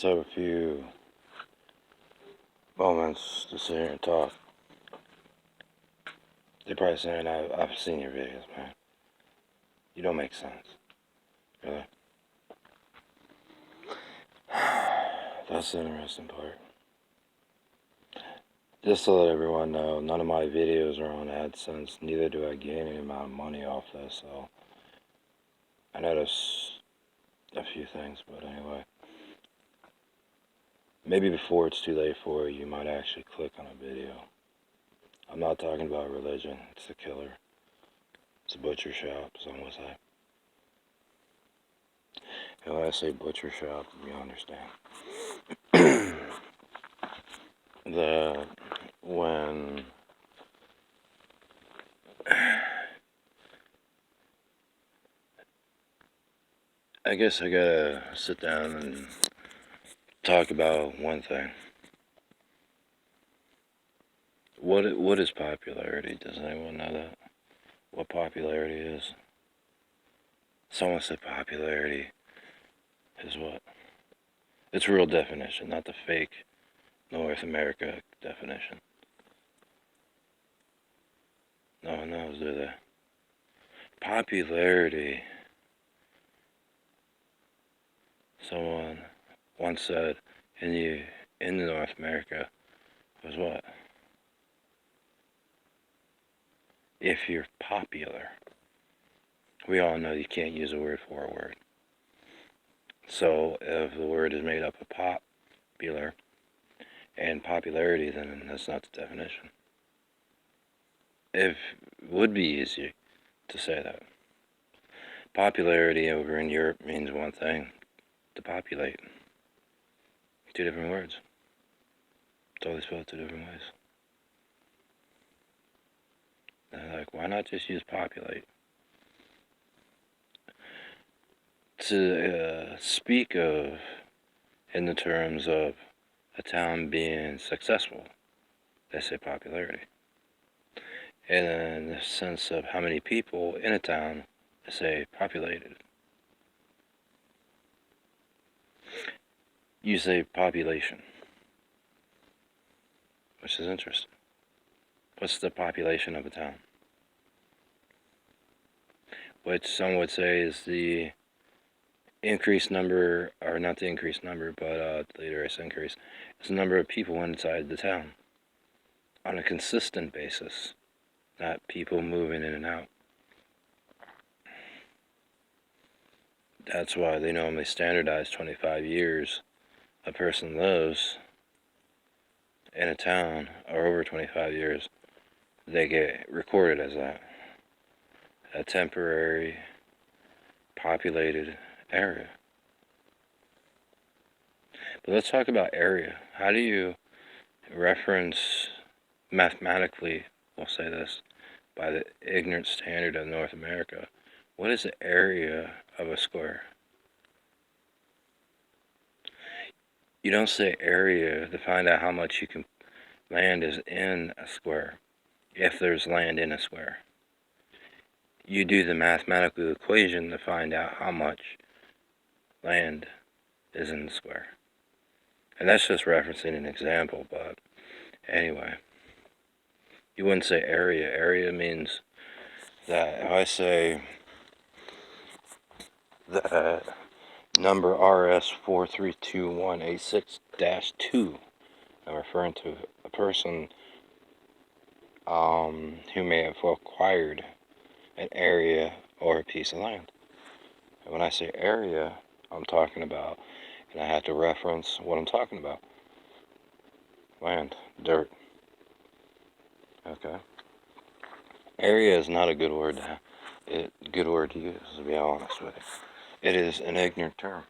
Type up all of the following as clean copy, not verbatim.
Let's have a few moments to sit here and talk. They're probably saying, I've seen your videos, man. You don't make sense. Really? That's the interesting part. Just to let everyone know, none of my videos are on AdSense, neither do I gain any amount of money off this, so I notice a few things, but anyway. Maybe before it's too late for you, you might actually click on a video. I'm not talking about religion, it's the killer. It's a butcher shop, some would say. And when I say butcher shop, you understand. That when I guess I gotta sit down and talk about one thing. What is popularity? Does anyone know that? What popularity is? Someone said popularity is what? Its real definition, not the fake North America definition. No one knows, do they? Popularity, someone once said in North America, was what? If you're popular. We all know you can't use a word for a word. So if the word is made up of popular and popularity, then that's not the definition. It would be easy to say that. Popularity over in Europe means one thing, to populate. Two different words. Totally spelled two different ways. They're like, why not just use populate? To speak of, in the terms of a town being successful, they say popularity. And in the sense of how many people in a town, they say populated. You say population, which is interesting. What's the population of a town? Which some would say is the increased number, or not the increased number, but later it's increased. It's the number of people inside the town on a consistent basis, not people moving in and out. That's why they normally standardize 25 years a person lives in a town, or over 25 years, they get recorded as that. A temporary populated area. But let's talk about area. How do you reference mathematically, we'll say this, by the ignorant standard of North America, what is the area of a square? You don't say area to find out how much land is in a square, if there's land in a square. You do the mathematical equation to find out how much land is in the square. And that's just referencing an example, but anyway. You wouldn't say area. Area means that if I say that number RS432186-2, I'm referring to a person who may have acquired an area or a piece of land. And when I say area, I'm talking about, and I have to reference what I'm talking about. Land, dirt. Okay. Area is not a good word to use, to be honest with you. It is an ignorant term.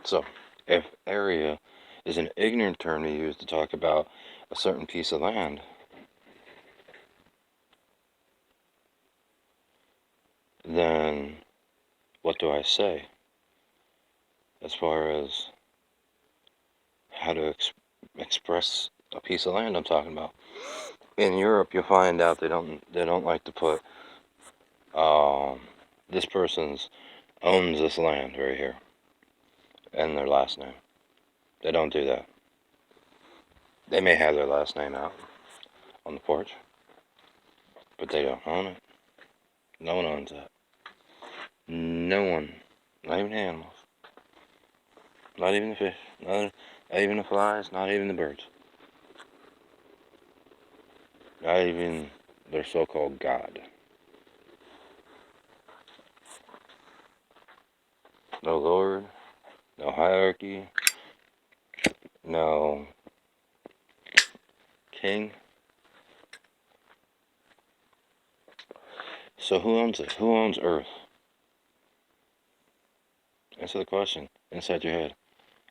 So, if area is an ignorant term to use to talk about a certain piece of land, then what do I say as far as how to express a piece of land I'm talking about? In Europe, you'll find out they don't like to put this person's owns this land right here. and their last name. They don't do that. They may have their last name out on the porch, but they don't own it. No one owns that. No one. Not even animals. Not even the fish. Not even the flies. Not even the birds. Not even their so-called God. No Lord. No hierarchy. No king. So who owns it? Who owns Earth? Answer the question inside your head.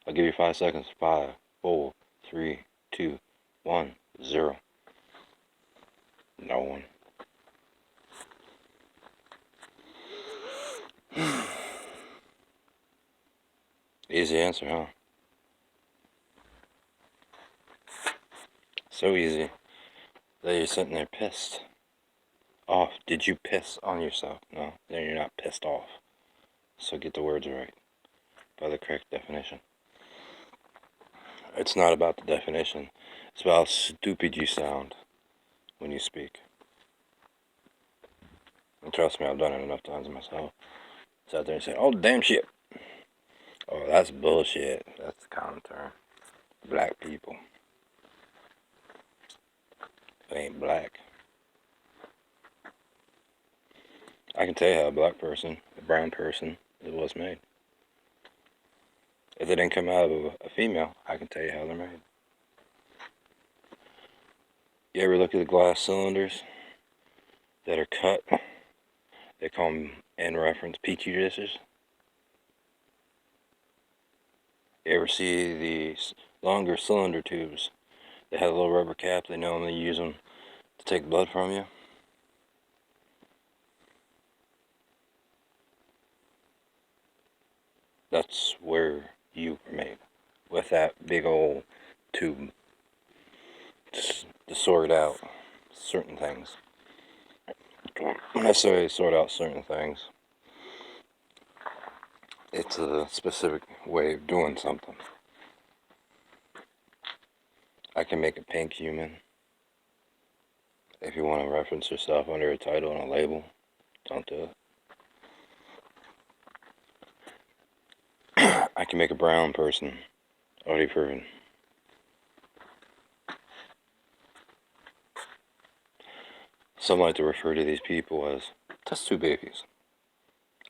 I'll give you 5 seconds. 5, 4, 3, 2, 1, 0. No one. Easy answer, huh? So easy that you're sitting there pissed off. Did you piss on yourself? No, then you're not pissed off. So get the words right by the correct definition. It's not about the definition. It's about how stupid you sound when you speak. And trust me, I've done it enough times myself. Sit there and say, oh, damn shit. Oh, that's bullshit. That's the common term. Black people. They ain't black. I can tell you how a black person, a brown person, it was made. If they didn't come out of a female, I can tell you how they're made. You ever look at the glass cylinders that are cut? They call them, in reference, petri dishes. You ever see these longer cylinder tubes that have a little rubber cap? They normally use them to take blood from you. That's where you were made, with that big old tube to sort out certain things. When I say sort out certain things, it's a specific way of doing something. I can make a pink human. If you want to reference yourself under a title and a label, don't do it. I can make a brown person. Already proven. Some like to refer to these people as test tube babies.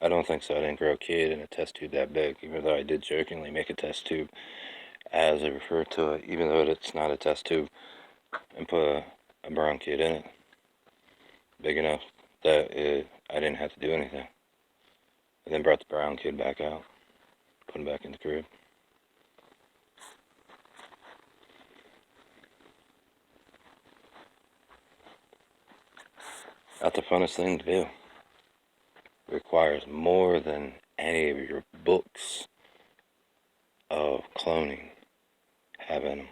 I don't think so. I didn't grow a kid in a test tube that big, even though I did jokingly make a test tube as I refer to it, even though it's not a test tube, and put a brown kid in it. Big enough that I didn't have to do anything. And then brought the brown kid back out, put him back in the crib. Not the funnest thing to do. It requires more than any of your books of cloning have in them.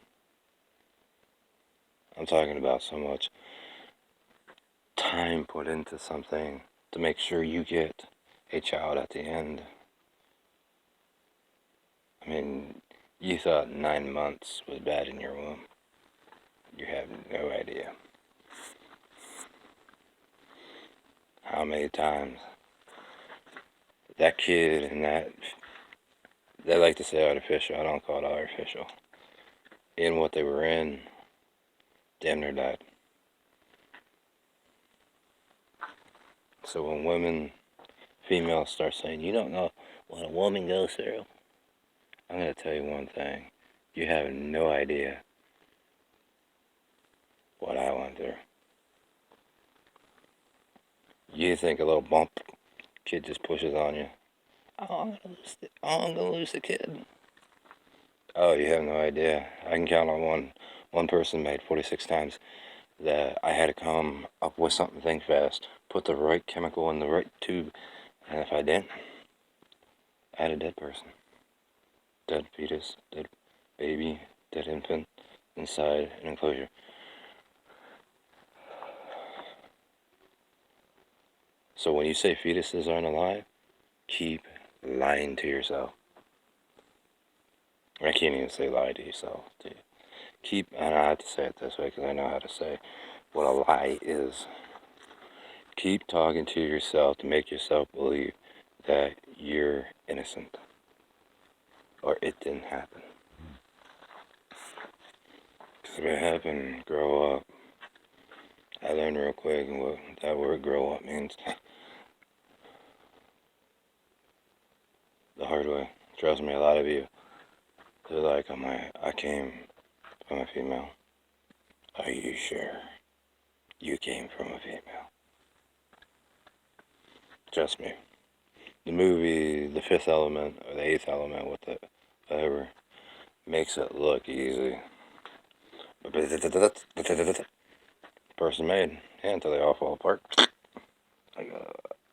I'm talking about so much time put into something to make sure you get a child at the end. I mean, you thought 9 months was bad in your womb. You have no idea how many times that kid and that, they like to say artificial, I don't call it artificial, in what they were in, damn near died. So when females start saying, you don't know what a woman goes through, I'm going to tell you one thing. You have no idea what I went through. You think a little bump kid just pushes on you. Oh, I'm gonna lose the kid. Oh, you have no idea. I can count on one person made 46 times that I had to come up with something fast, put the right chemical in the right tube, and if I didn't, I had a dead person. Dead fetus, dead baby, dead infant inside an enclosure. So when you say fetuses aren't alive, keep lying to yourself. I can't even say lie to yourself. Keep, and I have to say it this way because I know how to say what a lie is. Keep talking to yourself to make yourself believe that you're innocent or it didn't happen. Because if it happened, grow up. I learned real quick what that word grow up means. The hard way. Trust me, a lot of you, they're like, I came from a female. Are you sure you came from a female? Trust me. The movie, The Fifth Element, or The Eighth Element, whatever, makes it look easy. Person made, yeah, until they all fall apart. Like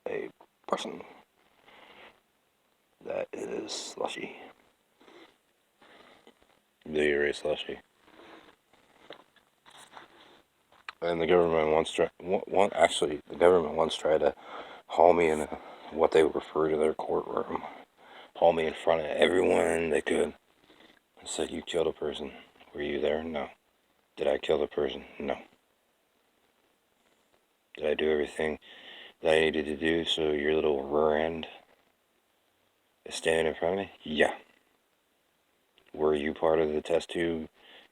a person that is slushy. Very slushy. And the government once tried to haul me in what they refer to their courtroom. Haul me in front of everyone they could. And said, you killed a person. Were you there? No. Did I kill the person? No. Did I do everything that I needed to do so your little rear end is standing in front of me? Yeah. Were you part of the test tube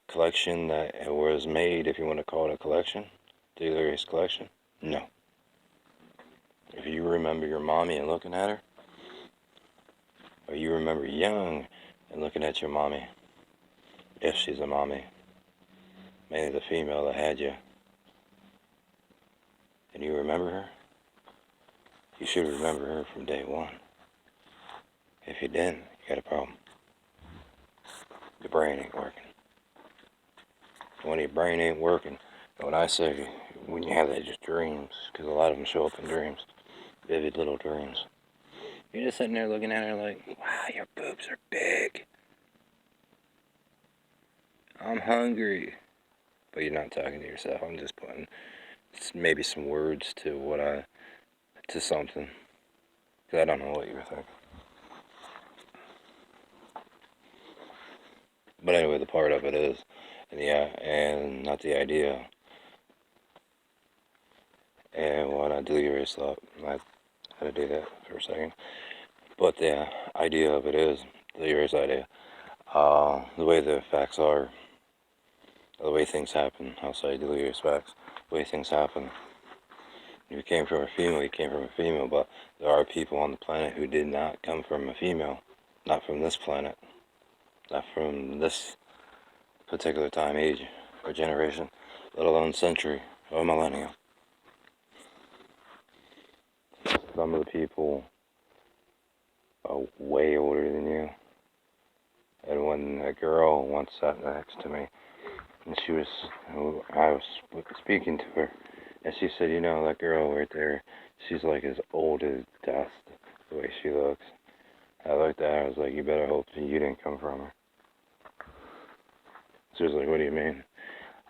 collection that was made, if you want to call it a collection? The Delirious collection? No. If you remember your mommy and looking at her, or you remember young and looking at your mommy, if she's a mommy, maybe the female that had you, and you remember her, you should remember her from day one. If you didn't, you got a problem. Your brain ain't working. When your brain ain't working, when I say, when you have that just dreams, because a lot of them show up in dreams, vivid little dreams, you're just sitting there looking at her like, wow, your boobs are big. I'm hungry. But you're not talking to yourself. I'm just putting maybe some words to something. Because I don't know what you were thinking. But anyway, the part of it is, and not the idea. And when I delirious thought, I had to do that for a second. But the idea of it is, delirious idea, the way the facts are, the way things happen, I'll say delirious facts, the way things happen. If you came from a female, you came from a female, but there are people on the planet who did not come from a female, not from this planet, not from this particular time, age, or generation, let alone century or millennium. Some of the people are way older than you. And when a girl once sat next to me, and I was speaking to her, and she said, you know, that girl right there, she's like as old as dust, the way she looks. I looked at her, I was like, you better hope that you didn't come from her. She was like, what do you mean?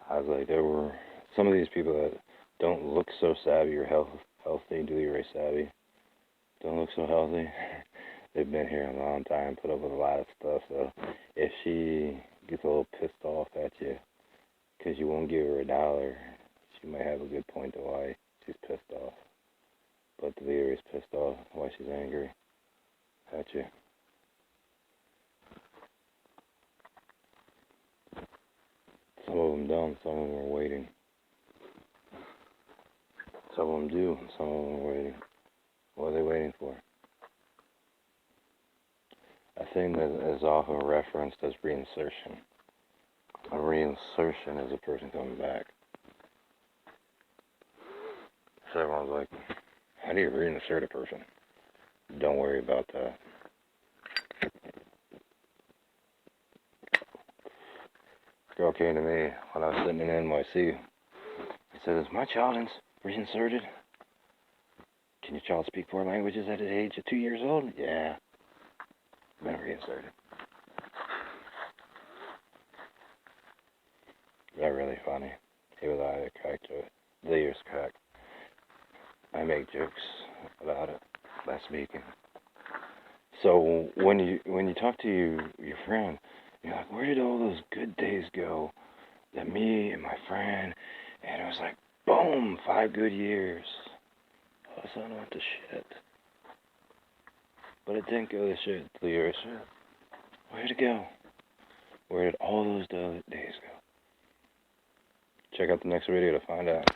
I was like, there were some of these people that don't look so savvy or healthy, delirious savvy, don't look so healthy. They've been here a long time, put up with a lot of stuff, so if she gets a little pissed off at you because you won't give her $1, she might have a good point to why she's pissed off. But delirious pissed off, why she's angry at you. Some of them don't, some of them are waiting. Some of them do, and some of them are waiting. What are they waiting for? A thing that is often referenced as reinsertion. A reinsertion is a person coming back. So everyone's like, how do you reinsert a person? Don't worry about that. This girl came to me when I was sitting in NYC. He said, is my child reinserted? Can your child speak 4 languages at the age of 2 years old? Yeah. Been reinserted. They're really funny. He was either cracked or the ears cracked. I make jokes about it by speaking. So when you talk to your friend You're like, where did all those good days go? That me and my friend, and it was like, boom, 5 good years. All of a sudden, I went to shit. But it didn't go to shit till you were shit. Where'd it go? Where did all those days go? Check out the next video to find out.